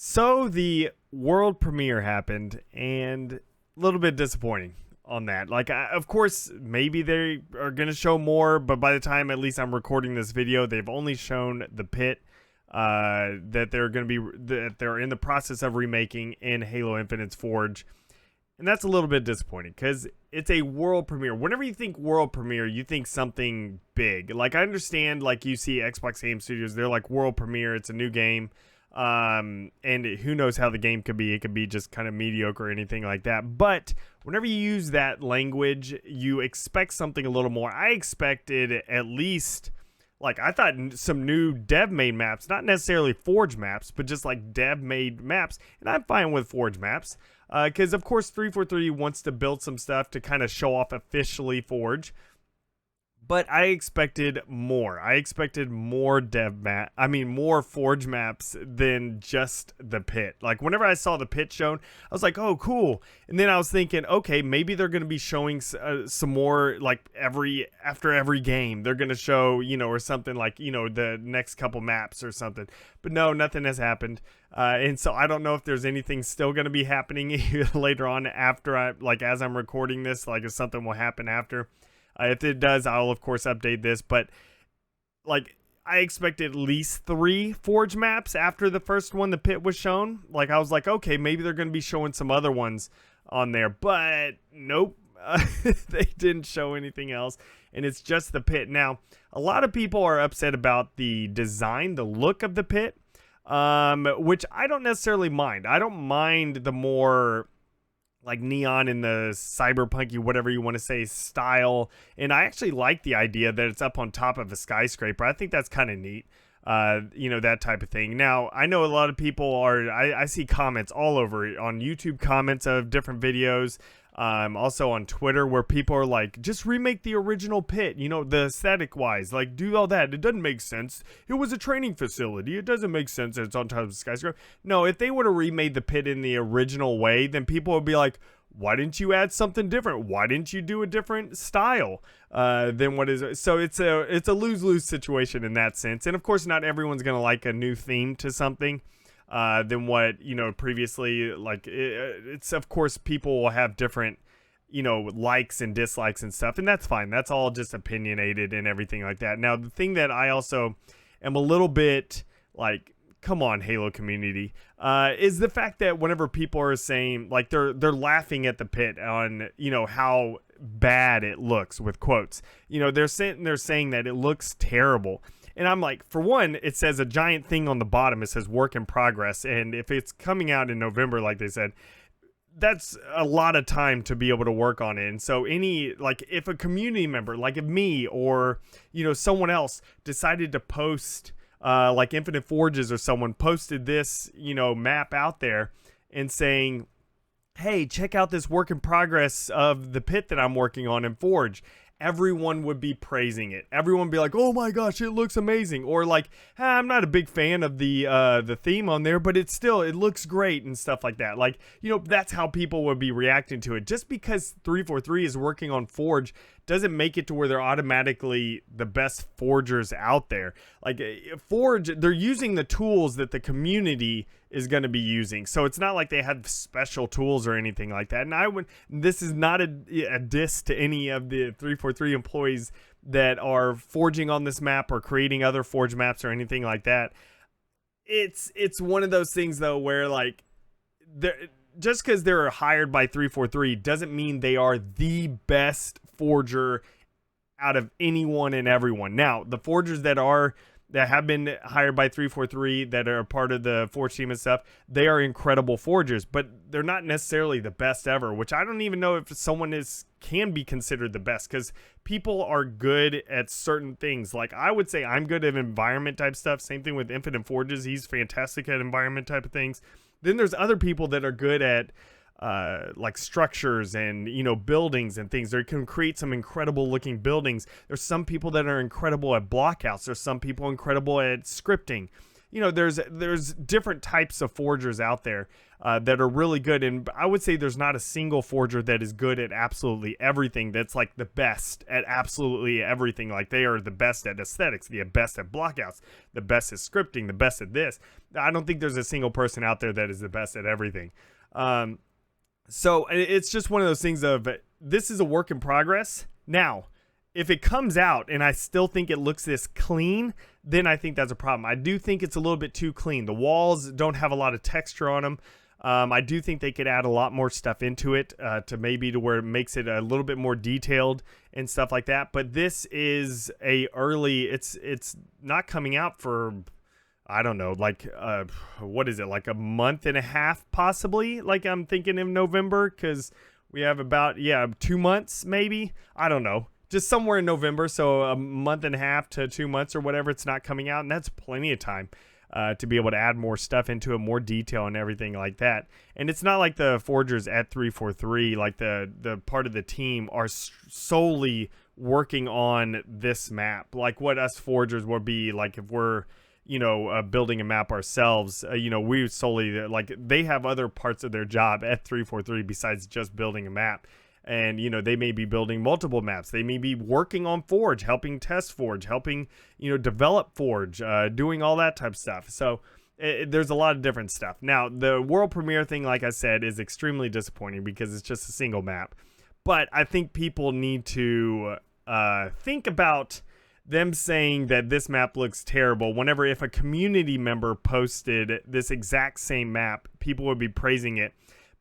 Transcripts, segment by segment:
So the world premiere happened, and a little bit disappointing on that. Of course, maybe they are going to show more, but by the time at least I'm recording this video, they've only shown the pit that they're in the process of remaking in Halo Infinite's Forge. And that's a little bit disappointing because it's a world premiere. Whenever you think world premiere, you think something big. Like, I understand, like, you see Xbox Game Studios, they're like world premiere, it's a new game. And who knows how the game could be. It could be just kind of mediocre or anything like that. But whenever you use that language, you expect something a little more. I expected at least, like, I thought some new dev-made maps, not necessarily Forge maps, but just like dev-made maps. And I'm fine with Forge maps. Because, of course, 343 wants to build some stuff to kind of show off officially Forge. But I expected more. I expected more more Forge maps than just the pit. Like, whenever I saw the pit shown, I was like, oh, cool. And then I was thinking, okay, maybe they're going to be showing some more, like, after every game. They're going to show, or something like, the next couple maps or something. But no, nothing has happened. And so I don't know if there's anything still going to be happening later on after as I'm recording this, like if something will happen after. If it does, I'll of course update this, but like I expected at least 3 Forge maps after the first one, the pit, was shown. Like, I was like, okay, maybe they're going to be showing some other ones on there, but nope. They didn't show anything else, and it's just the pit. Now, a lot of people are upset about the design, the look of the pit, which I don't necessarily mind. I don't mind the more like neon in the cyberpunky, whatever you want to say, style. And I actually like the idea that it's up on top of a skyscraper. I think that's kind of neat. That type of thing. Now, I know a lot of people I see comments all over on YouTube, comments of different videos, also on Twitter, where people are like, just remake the original pit, the aesthetic wise, like, do all that. It doesn't make sense. It was a training facility. It doesn't make sense that it's on top of a skyscraper. No, if they would have remade the pit in the original way, then people would be like, why didn't you add something different? Why didn't you do a different style than what is? So it's a lose-lose situation in that sense. And of course, not everyone's gonna like a new theme to something than what previously. Like, it's of course people will have different likes and dislikes and stuff, and that's fine. That's all just opinionated and everything like that. Now, the thing that I also am a little bit like, come on, Halo community, is the fact that whenever people are saying, like, they're laughing at the pit on, how bad it looks, with quotes, they're saying that it looks terrible. And I'm like, for one, it says a giant thing on the bottom. It says work in progress. And if it's coming out in November, like they said, that's a lot of time to be able to work on it. And so if a community member, like if me or, someone else decided to post, like Infinite Forges, or someone posted this, map out there and saying, hey, check out this work in progress of the pit that I'm working on in Forge, everyone would be praising it. Everyone would be like, oh my gosh, it looks amazing. Or like, I'm not a big fan of the theme on there, but it looks great and stuff like that. Like, that's how people would be reacting to it. Just because 343 is working on Forge doesn't make it to where they're automatically the best forgers out there. Like, Forge, they're using the tools that the community is going to be using. So it's not like they have special tools or anything like that. And this is not a diss to any of the 343 employees that are forging on this map or creating other Forge maps or anything like that. It's one of those things, though, where, like, just because they're hired by 343 doesn't mean they are the best forger out of anyone and everyone. Now, the forgers that have been hired by 343 that are part of the Forge team and stuff, they are incredible forgers, but they're not necessarily the best ever, which I don't even know if someone can be considered the best, because people are good at certain things. Like, I would say I'm good at environment type stuff. Same thing with Infinite Forges. He's fantastic at environment type of things. Then there's other people that are good at like structures and buildings and things. They can create some incredible looking buildings. There's some people that are incredible at blockouts. There's some people incredible at scripting. there's different types of forgers out there that are really good, and I would say there's not a single forger that is good at absolutely everything. That's like the best at absolutely everything. Like they are the best at aesthetics, the best at blockouts, the best at scripting, the best at this. I don't think there's a single person out there that is the best at everything. So it's just one of those things of, this is a work in progress. Now, if it comes out and I still think it looks this clean, then I think that's a problem. I do think it's a little bit too clean. The walls don't have a lot of texture on them. I do think they could add a lot more stuff into it to where it makes it a little bit more detailed and stuff like that. But this is it's not coming out for, I don't know, like, what is it, like a month and a half, possibly? Like, I'm thinking in November, because we have about, 2 months, maybe? I don't know. Just somewhere in November, so a month and a half to 2 months or whatever, it's not coming out, and that's plenty of time to be able to add more stuff into it, more detail and everything like that. And it's not like the forgers at 343, like the part of the team are solely working on this map, like what us forgers would be like if we're building a map ourselves. We solely, like, they have other parts of their job at 343 besides just building a map. And, they may be building multiple maps. They may be working on Forge, helping test Forge, helping, develop Forge, doing all that type of stuff. So there's a lot of different stuff. Now, the world premiere thing, like I said, is extremely disappointing because it's just a single map. But I think people need to think about them saying that this map looks terrible whenever, if a community member posted this exact same map, people would be praising it,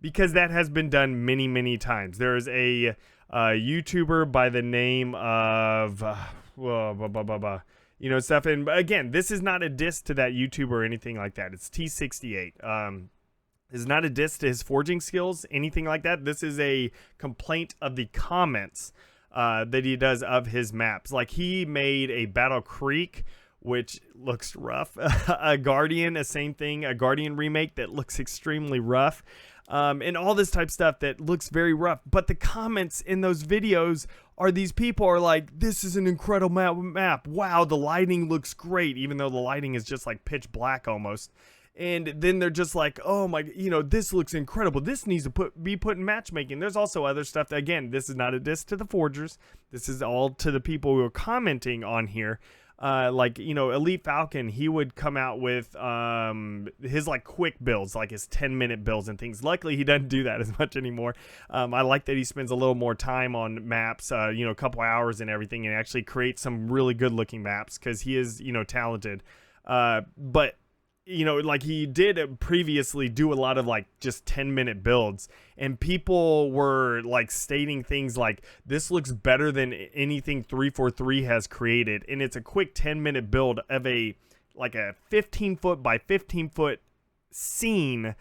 because that has been done many, many times. There's a YouTuber by the name of stuff. And again, this is not a diss to that YouTuber or anything like that. It's T68. It's not a diss to his forging skills, anything like that. This is a complaint of the comments that he does of his maps. Like, he made a Battle Creek, which looks rough. A Guardian, a same thing, a Guardian remake that looks extremely rough. And all this type of stuff that looks very rough. But the comments in those videos are, these people are like, this is an incredible map. Wow, the lighting looks great, even though the lighting is just like pitch black almost. And then they're just like, oh my, this looks incredible. This needs to be put in matchmaking. There's also other stuff that, again, this is not a diss to the forgers. This is all to the people who are commenting on here. Like, Elite Falcon, he would come out with his like quick builds, like his 10-minute builds and things. Luckily, he doesn't do that as much anymore. I like that he spends a little more time on maps, a couple hours and everything, and actually creates some really good looking maps, because he is, talented. But like, he did previously do a lot of like just 10-minute builds, and people were like stating things like, this looks better than anything 343 has created. And it's a quick 10-minute build of a 15-foot by 15-foot scene.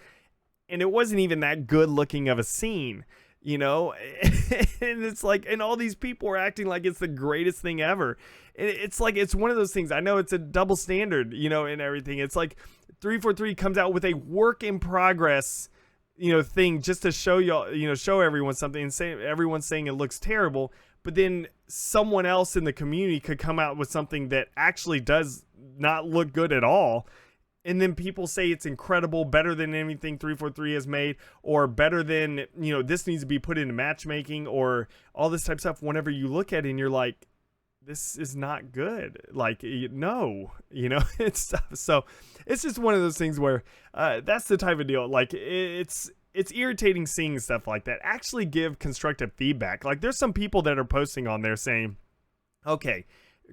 And it wasn't even that good looking of a scene, and it's like, and all these people are acting like it's the greatest thing ever. It's like, it's one of those things. I know it's a double standard, and everything. It's like 343 comes out with a work in progress, thing, just to show y'all, show everyone something, and everyone's saying it looks terrible. But then someone else in the community could come out with something that actually does not look good at all. And then people say it's incredible, better than anything 343 has made, or better than, this needs to be put into matchmaking, or all this type of stuff. Whenever you look at it and you're like, this is not good. Like, no, it's stuff. So it's just one of those things where that's the type of deal. Like, it's irritating seeing stuff like that. Actually give constructive feedback. Like, there's some people that are posting on there saying, okay,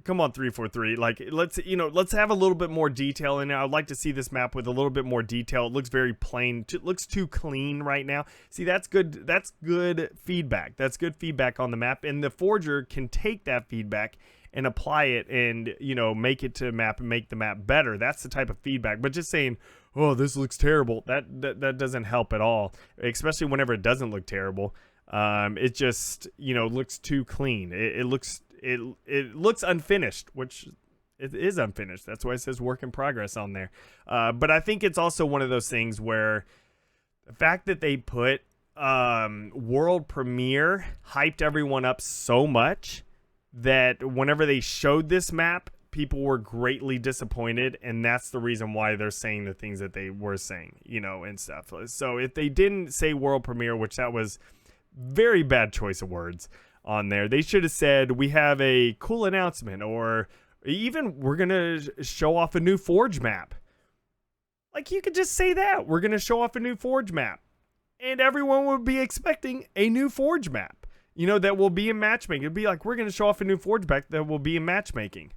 come on, 343, like, let's have a little bit more detail in it. I'd like to see this map with a little bit more detail. It looks very plain. It looks too clean right now. See, that's good. That's good feedback. That's good feedback on the map, and the forger can take that feedback and apply it, and make it to map and make the map better. That's the type of feedback. But just saying, oh, this looks terrible, that doesn't help at all, especially whenever it doesn't look terrible. It just looks too clean. It looks unfinished, which it is unfinished. That's why it says work in progress on there. But I think it's also one of those things where the fact that they put world premiere hyped everyone up so much that whenever they showed this map, people were greatly disappointed, and that's the reason why they're saying the things that they were saying, you know, and stuff. So if they didn't say world premiere, which that was very bad choice of words on there, they should have said we have a cool announcement, or even we're gonna show off a new Forge map. Like, you could just say that we're gonna show off a new Forge map, and everyone would be expecting a new Forge map, you know, that will be in matchmaking. It'd be like, we're gonna show off a new Forge map that will be in matchmaking,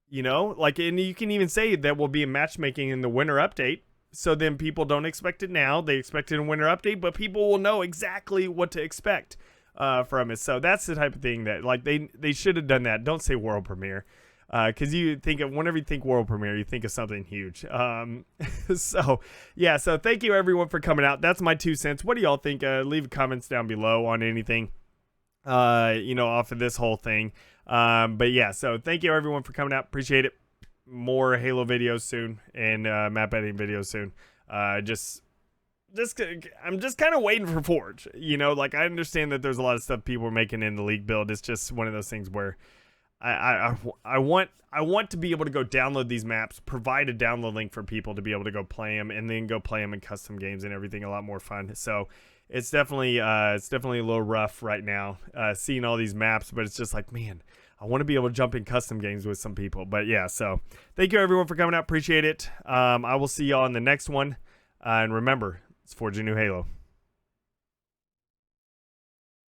you know, like, and you can even say that will be in matchmaking in the winter update. So then people don't expect it now. They expect it in winter update, but people will know exactly what to expect from it. So that's the type of thing that, like, they should have done that. Don't say world premiere. Because you think of, whenever you think world premiere, you think of something huge. So yeah, so thank you everyone for coming out. That's my 2 cents. What do y'all think? Leave comments down below on anything, you know, off of this whole thing. But yeah, so thank you everyone for coming out. Appreciate it. More Halo videos soon, and map editing videos soon. I'm just kind of waiting for Forge. You know, like, I understand that there's a lot of stuff people are making in the League build. It's just one of those things where I want to be able to go download these maps, provide a download link for people to be able to go play them, and then go play them in custom games and everything. A lot more fun. So it's definitely a little rough right now, seeing all these maps, but it's just like, man, I want to be able to jump in custom games with some people. But yeah, so thank you everyone for coming out. Appreciate it. I will see y'all in the next one. And remember, it's Forge a New Halo.